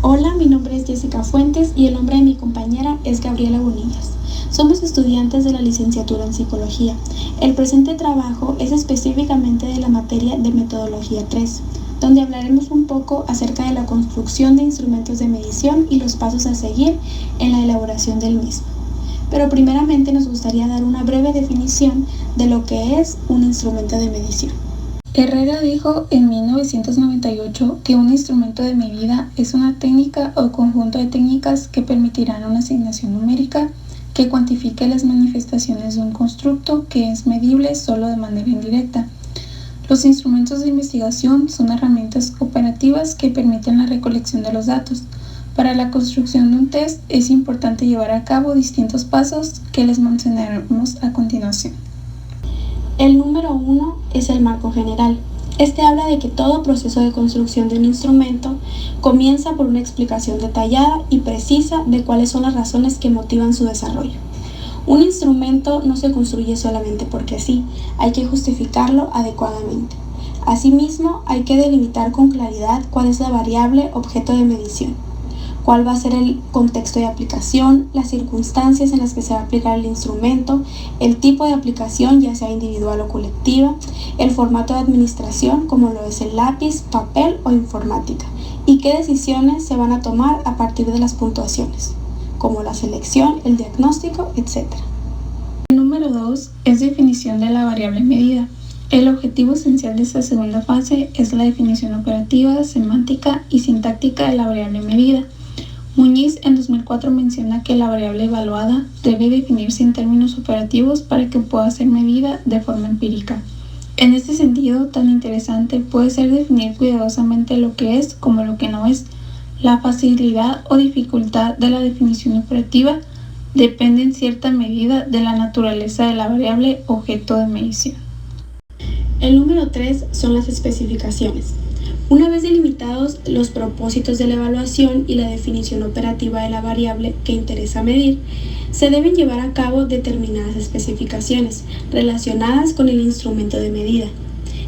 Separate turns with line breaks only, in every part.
Hola, mi nombre es Jessica Fuentes y el nombre de mi compañera es Gabriela Bonillas. Somos estudiantes de la licenciatura en Psicología. El presente trabajo es específicamente de la materia de Metodología 3, donde hablaremos un poco acerca de la construcción de instrumentos de medición y los pasos a seguir en la elaboración del mismo. Pero primeramente nos gustaría dar una breve definición de lo que es un instrumento de medición.
Herrera dijo en 1998 que un instrumento de medida es una técnica o conjunto de técnicas que permitirán una asignación numérica que cuantifique las manifestaciones de un constructo que es medible solo de manera indirecta. Los instrumentos de investigación son herramientas operativas que permiten la recolección de los datos. Para la construcción de un test es importante llevar a cabo distintos pasos que les mencionaremos a continuación.
El número 1 es el marco general. Este habla de que todo proceso de construcción de un instrumento comienza por una explicación detallada y precisa de cuáles son las razones que motivan su desarrollo. Un instrumento no se construye solamente porque sí, hay que justificarlo adecuadamente. Asimismo, hay que delimitar con claridad cuál es la variable objeto de medición, cuál va a ser el contexto de aplicación, las circunstancias en las que se va a aplicar el instrumento, el tipo de aplicación, ya sea individual o colectiva, el formato de administración, como lo es el lápiz, papel o informática, y qué decisiones se van a tomar a partir de las puntuaciones, como la selección, el diagnóstico, etc.
El número 2 es definición de la variable medida. El objetivo esencial de esta segunda fase es la definición operativa, semántica y sintáctica de la variable medida. Muñiz en 2004 menciona que la variable evaluada debe definirse en términos operativos para que pueda ser medida de forma empírica. En este sentido tan interesante puede ser definir cuidadosamente lo que es como lo que no es. La facilidad o dificultad de la definición operativa depende en cierta medida de la naturaleza de la variable objeto de medición.
El número 3 son las especificaciones. Una vez delimitados los propósitos de la evaluación y la definición operativa de la variable que interesa medir, se deben llevar a cabo determinadas especificaciones relacionadas con el instrumento de medida.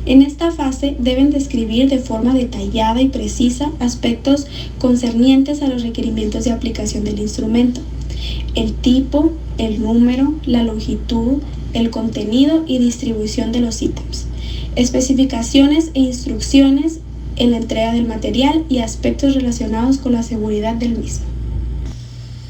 En esta fase deben describir de forma detallada y precisa aspectos concernientes a los requerimientos de aplicación del instrumento: el tipo, el número, la longitud, el contenido y distribución de los ítems, especificaciones e instrucciones en la entrega del material y aspectos relacionados con la seguridad del mismo.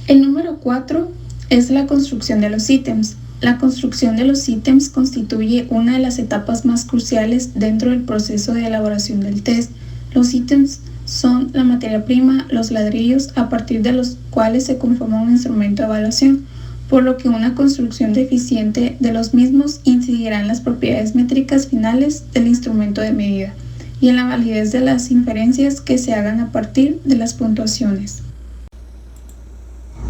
El número 4 es la construcción de los ítems. La construcción de los ítems constituye una de las etapas más cruciales dentro del proceso de elaboración del test. Los ítems son la materia prima, los ladrillos a partir de los cuales se conforma un instrumento de evaluación, por lo que una construcción deficiente de los mismos incidirá en las propiedades métricas finales del instrumento de medida y en la validez de las inferencias que se hagan a partir de las puntuaciones.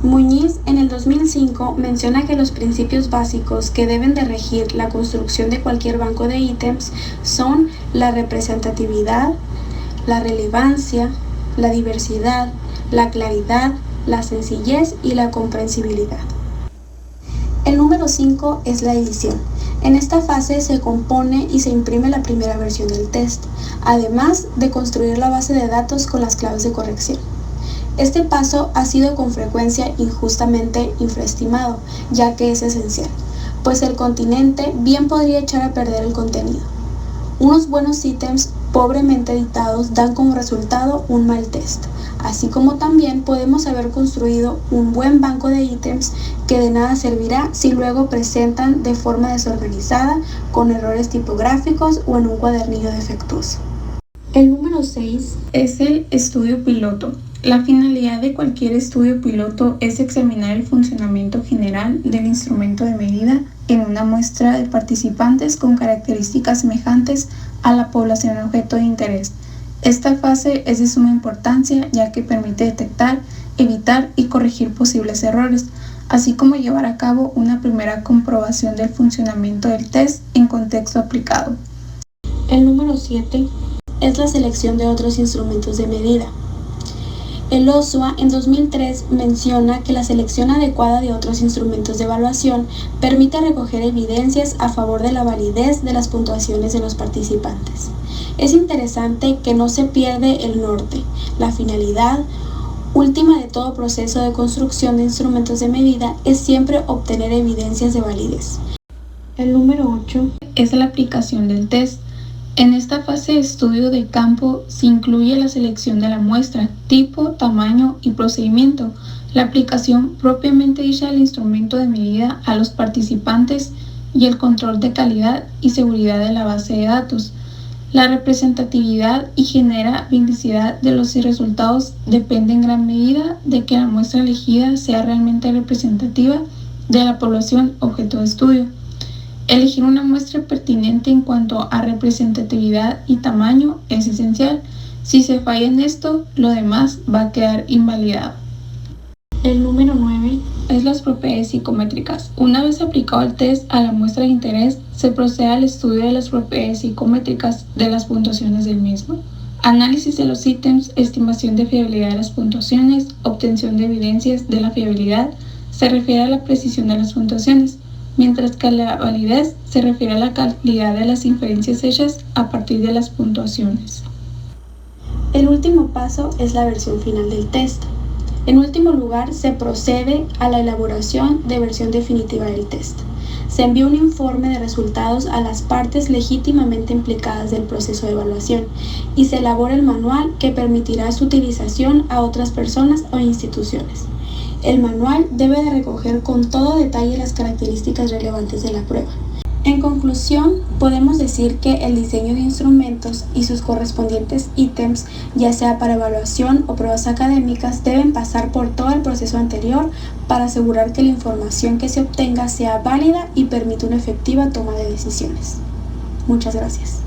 Muñiz en el 2005 menciona que los principios básicos que deben de regir la construcción de cualquier banco de ítems son la representatividad, la relevancia, la diversidad, la claridad, la sencillez y la comprensibilidad. El número 5 es la edición. En esta fase se compone y se imprime la primera versión del test, además de construir la base de datos con las claves de corrección. Este paso ha sido con frecuencia injustamente infraestimado, ya que es esencial, pues el continente bien podría echar a perder el contenido. Unos buenos ítems pobremente editados dan como resultado un mal test, así como también podemos haber construido un buen banco de ítems que de nada servirá si luego presentan de forma desorganizada, con errores tipográficos o en un cuadernillo defectuoso. El número 6
es el estudio piloto. La finalidad de cualquier estudio piloto es examinar el funcionamiento general del instrumento de medida en una muestra de participantes con características semejantes a la población objeto de interés. Esta fase es de suma importancia ya que permite detectar, evitar y corregir posibles errores, así como llevar a cabo una primera comprobación del funcionamiento del test en contexto aplicado.
El número 7 es la selección de otros instrumentos de medida. El OSUA en 2003 menciona que la selección adecuada de otros instrumentos de evaluación permite recoger evidencias a favor de la validez de las puntuaciones de los participantes. Es interesante que no se pierde el norte, la finalidad Última de todo proceso de construcción de instrumentos de medida es siempre obtener evidencias de validez. El número 8
es la aplicación del test. En esta fase de estudio de campo se incluye la selección de la muestra, tipo, tamaño y procedimiento, la aplicación propiamente dicha del instrumento de medida a los participantes y el control de calidad y seguridad de la base de datos. La representatividad y generabilidad de los resultados depende en gran medida de que la muestra elegida sea realmente representativa de la población objeto de estudio. Elegir una muestra pertinente en cuanto a representatividad y tamaño es esencial. Si se falla en esto, lo demás va a quedar invalidado.
El número 9
es las propiedades psicométricas. Una vez aplicado el test a la muestra de interés, se procede al estudio de las propiedades psicométricas de las puntuaciones del mismo. Análisis de los ítems, estimación de fiabilidad de las puntuaciones, obtención de evidencias de la fiabilidad, se refiere a la precisión de las puntuaciones, mientras que la validez se refiere a la calidad de las inferencias hechas a partir de las puntuaciones.
El último paso es la versión final del test. En último lugar, se procede a la elaboración de versión definitiva del test. Se envía un informe de resultados a las partes legítimamente implicadas del proceso de evaluación y se elabora el manual que permitirá su utilización a otras personas o instituciones. El manual debe de recoger con todo detalle las características relevantes de la prueba. En conclusión, podemos decir que el diseño de instrumentos y sus correspondientes ítems, ya sea para evaluación o pruebas académicas, deben pasar por todo el proceso anterior para asegurar que la información que se obtenga sea válida y permita una efectiva toma de decisiones. Muchas gracias.